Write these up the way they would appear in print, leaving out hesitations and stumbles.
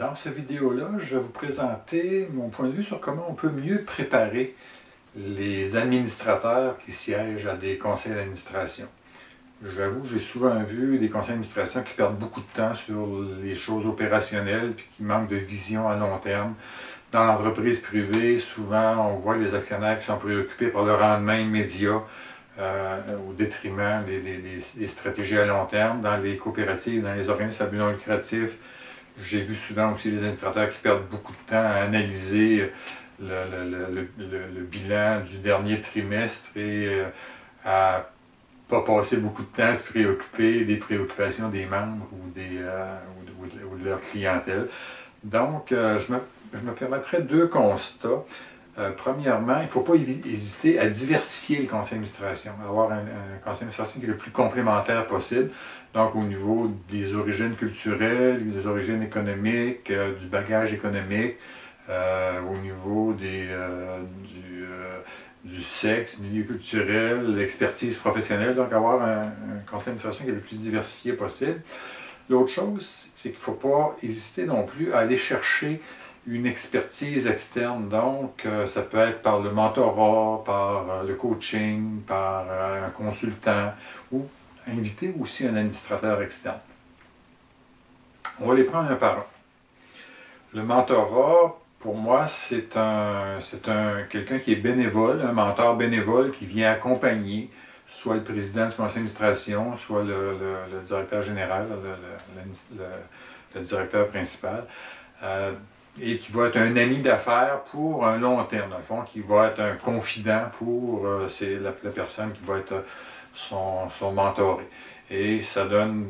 Dans cette vidéo-là, je vais vous présenter mon point de vue sur comment on peut mieux préparer les administrateurs qui siègent à des conseils d'administration. J'avoue que j'ai souvent vu des conseils d'administration qui perdent beaucoup de temps sur les choses opérationnelles puis qui manquent de vision à long terme. Dans l'entreprise privée, souvent, on voit les actionnaires qui sont préoccupés par le rendement immédiat au détriment des stratégies à long terme. Dans les coopératives, dans les organismes à but non lucratif, j'ai vu souvent aussi des administrateurs qui perdent beaucoup de temps à analyser le bilan du dernier trimestre et à pas passer beaucoup de temps à se préoccuper des préoccupations des membres ou de leur clientèle. Donc, je me permettrai deux constats. Premièrement, il ne faut pas hésiter à diversifier le conseil d'administration, avoir un conseil d'administration qui est le plus complémentaire possible. Donc, au niveau des origines culturelles, des origines économiques, du bagage économique, au niveau du sexe, milieu culturel, l'expertise professionnelle. Donc, avoir un conseil d'administration qui est le plus diversifié possible. L'autre chose, c'est qu'il ne faut pas hésiter non plus à aller chercher une expertise externe. Donc, ça peut être par le mentorat, par le coaching, par un consultant ou inviter aussi un administrateur externe. On va les prendre un par un. Le mentorat, pour moi, c'est quelqu'un qui est bénévole, un mentor bénévole qui vient accompagner soit le président du conseil d'administration, soit le directeur général, le directeur principal, et qui va être un ami d'affaires pour un long terme, dans le fond, qui va être un confident pour la personne qui va être son mentoré. Et ça donne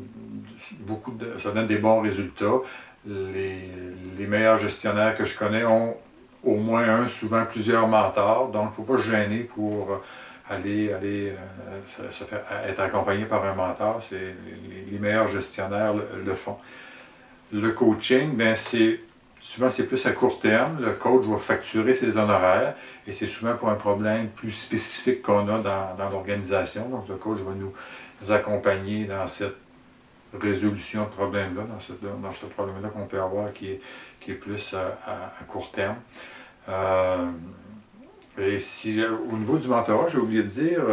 des bons résultats. Les meilleurs gestionnaires que je connais ont au moins un, souvent plusieurs mentors, donc il ne faut pas se gêner pour être accompagné par un mentor. Les meilleurs gestionnaires le font. Le coaching, souvent c'est plus à court terme. Le coach va facturer ses honoraires et c'est souvent pour un problème plus spécifique qu'on a dans l'organisation. Donc le coach va nous accompagner dans cette résolution de problème-là, dans ce problème-là qu'on peut avoir qui est plus à court terme. Et au niveau du mentorat, j'ai oublié de dire,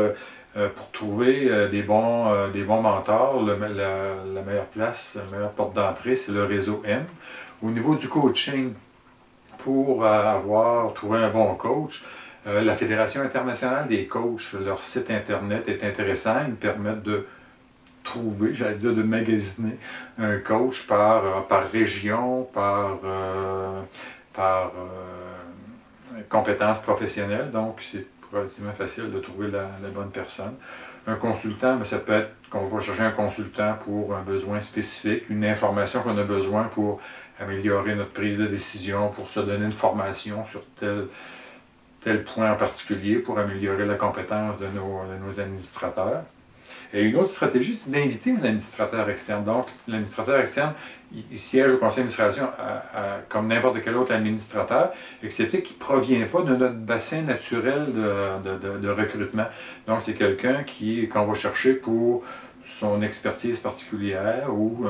pour trouver des bons mentors, la meilleure place, la meilleure porte d'entrée, c'est le réseau M. Au niveau du coaching, pour trouver un bon coach, la Fédération internationale des coachs, leur site internet est intéressant. Ils me permettent de trouver, de magasiner un coach par région, par compétences professionnelles. Donc, c'est relativement facile de trouver la bonne personne. Un consultant, mais ça peut être qu'on va chercher un consultant pour un besoin spécifique, une information qu'on a besoin pour améliorer notre prise de décision, pour se donner une formation sur tel point en particulier, pour améliorer la compétence de nos administrateurs. Et une autre stratégie, c'est d'inviter un administrateur externe. Donc, l'administrateur externe, il siège au conseil d'administration comme n'importe quel autre administrateur, excepté qu'il ne provient pas de notre bassin naturel de recrutement. Donc, c'est quelqu'un qu'on va chercher pour son expertise particulière ou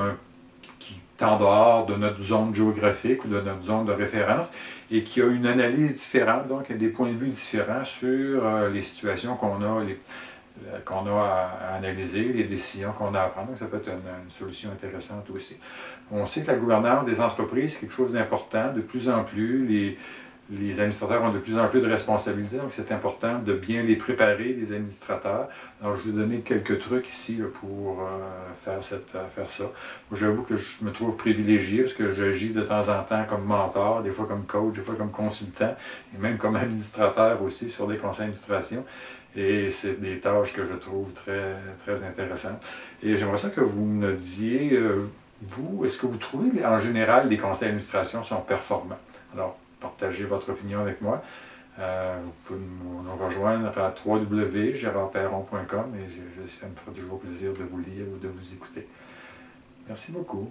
qui est en dehors de notre zone géographique ou de notre zone de référence et qui a une analyse différente, donc il y a des points de vue différents sur les situations qu'on a à analyser, les décisions qu'on a à prendre. Donc, ça peut être une solution intéressante aussi. On sait que la gouvernance des entreprises, c'est quelque chose d'important. De plus en plus, les administrateurs ont de plus en plus de responsabilités, donc c'est important de bien les préparer, les administrateurs. Alors, je vais vous donner quelques trucs ici là, pour faire ça. Moi, j'avoue que je me trouve privilégié parce que j'agis de temps en temps comme mentor, des fois comme coach, des fois comme consultant, et même comme administrateur aussi sur des conseils d'administration. Et c'est des tâches que je trouve très, très intéressantes. Et j'aimerais ça que vous me disiez, vous, est-ce que vous trouvez en général les conseils d'administration sont performants? Alors, partagez votre opinion avec moi. Vous pouvez nous rejoindre à www.gerardperron.com et ça me fera toujours plaisir de vous lire ou de vous écouter. Merci beaucoup.